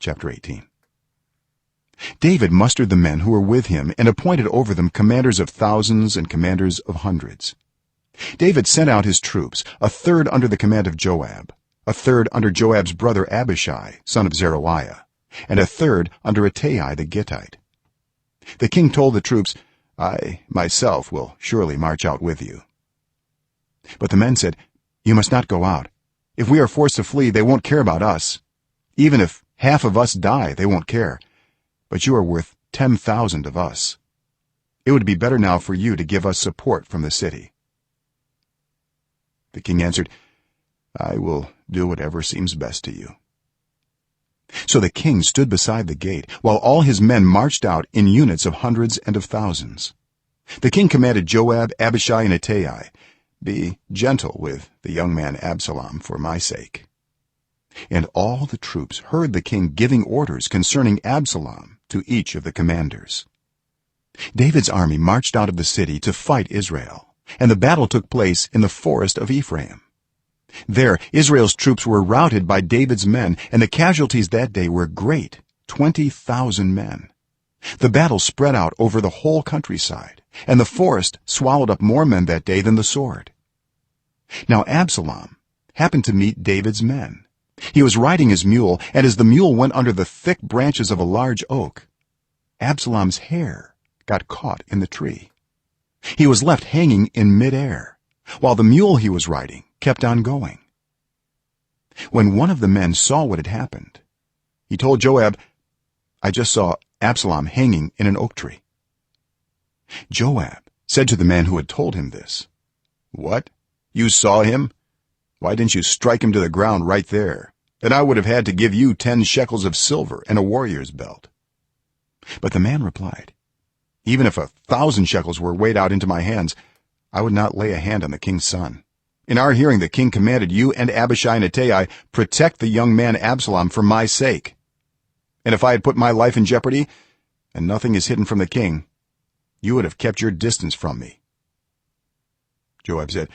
chapter 18. David mustered the men who were with him and appointed over them commanders of thousands and commanders of hundreds. David sent out his troops, a third under the command of Joab, a third under Joab's brother Abishai son of Zeruiah, and a third under Ittai the Gittite. The king told the troops, I myself will surely march out with you. But the men said, you must not go out. If we are forced to flee, they won't care about us. Even if half of us die, they won't care. But you are worth 10,000 of us. It would be better now for you to give us support from the city. The king answered, I will do whatever seems best to you. So the king stood beside the gate while all his men marched out in units of hundreds and of thousands. The king commanded Joab, Abishai, and Ittai, be gentle with the young man Absalom for my sake. And all the troops heard the king giving orders concerning Absalom to each of the commanders. David's army marched out of the city to fight Israel, and the battle took place in the forest of Ephraim. There Israel's troops were routed by David's men, and the casualties that day were great, 20,000 men. The battle spread out over the whole countryside, and the forest swallowed up more men that day than the sword. Now Absalom happened to meet David's men. He was riding his mule, and as the mule went under the thick branches of a large oak, Absalom's hair got caught in the tree. He was left hanging in midair, while the mule he was riding kept on going. When one of the men saw what had happened, he told Joab, I just saw Absalom hanging in an oak tree. Joab said to the man who had told him this, what, you saw him? Why didn't you strike him to the ground right there? Then I would have had to give you 10 shekels of silver and a warrior's belt. But the man replied, even if 1,000 shekels were weighed out into my hands, I would not lay a hand on the king's son. In our hearing the king commanded you and Abishai and Ittai, protect the young man Absalom for my sake. And if I had put my life in jeopardy, and nothing is hidden from the king, you would have kept your distance from me. Joab said,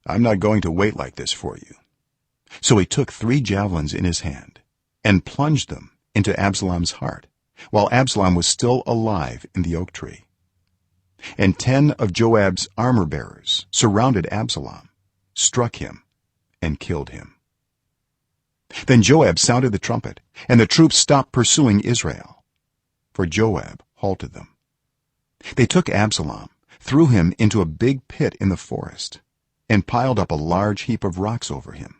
I'm not going to wait like this for you. So he took 3 javelins in his hand and plunged them into Absalom's heart while Absalom was still alive in the oak tree. And 10 of Joab's armor bearers surrounded Absalom, struck him, and killed him. Then Joab sounded the trumpet, and the troops stopped pursuing Israel, for Joab halted them. They took Absalom, threw him into a big pit in the forest, and piled up a large heap of rocks over him.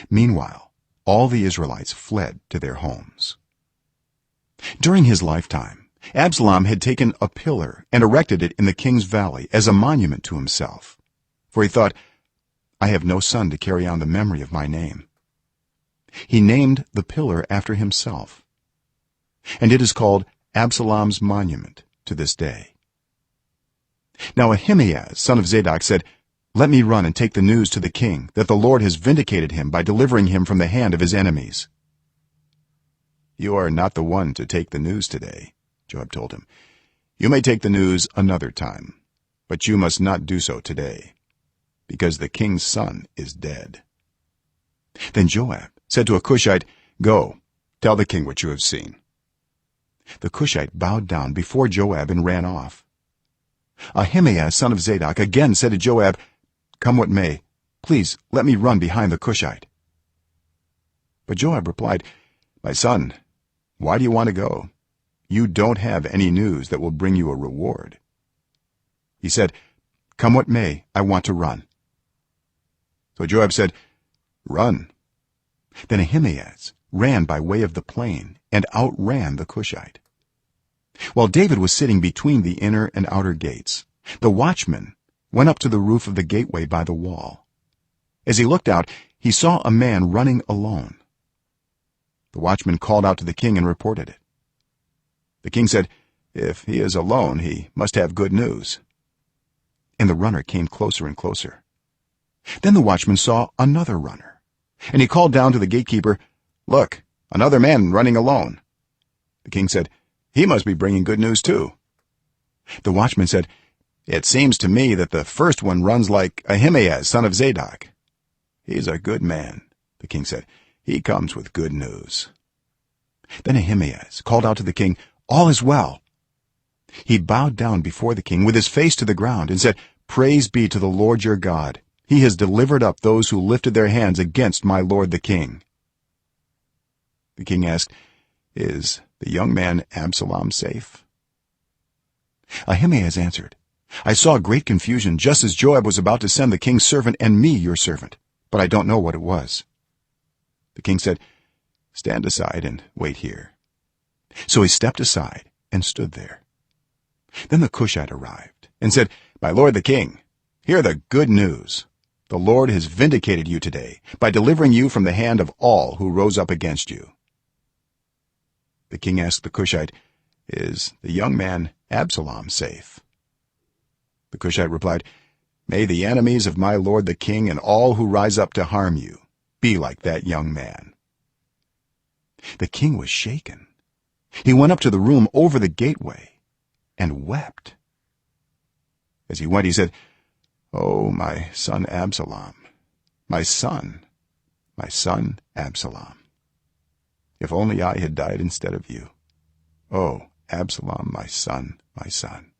Meanwhile all the Israelites fled to their homes. During his lifetime, Absalom had taken a pillar and erected it in the king's valley as a monument to himself, for he thought, I have no son to carry on the memory of my name. He named the pillar after himself, and it is called Absalom's monument to this day. Now Ahimaaz son of Zadok said, let me run and take the news to the king that the Lord has vindicated him by delivering him from the hand of his enemies. You are not the one to take the news today, Joab told him. You may take the news another time, but you must not do so today, because the king's son is dead. Then Joab said to a Cushite, go, tell the king what you have seen. The Cushite bowed down before Joab and ran off. Ahimaaz son of Zadok again said to Joab, come what may, please let me run behind the Cushite. But Joab replied, my son, why do you want to go? You don't have any news that will bring you a reward. He said, come what may, I want to run. So Joab said, run. Then Ahimaaz ran by way of the plain and outran the Cushite. While David was sitting between the inner and outer gates, the watchman went up to the roof of the gateway by the wall. As he looked out, he saw a man running alone. The watchman called out to the king and reported it. The king said, if he is alone, he must have good news. And the runner came closer and closer. Then the watchman saw another runner, and he called down to the gatekeeper, look, another man running alone. The king said, he must be bringing good news too. The watchman said, it seems to me that the first one runs like Ahimaaz son of Zadok. He's a good man, the king said. He comes with good news. Then Ahimaaz called out to the king, "All is well." He bowed down before the king with his face to the ground and said, "Praise be to the Lord your God. He has delivered up those who lifted their hands against my lord the king." The king asked, "Is the young man Absalom safe?" Ahimaaz answered, "I saw great confusion just as Joab was about to send the king's servant and me your servant, but I don't know what it was." The king said, "Stand aside and wait here." So he stepped aside and stood there. Then the Cushite arrived and said, "My lord the king, hear the good news. The Lord has vindicated you today by delivering you from the hand of all who rose up against you." The king asked the Cushite, "Is the young man Absalom safe?" The Cushite replied, "May the enemies of my lord the king and all who rise up to harm you be like that young man." The king was shaken. He went up to the room over the gateway and wept. As he went, he said, "Oh, my son Absalom, my son Absalom, if only I had died instead of you. Oh, Absalom, my son, my son."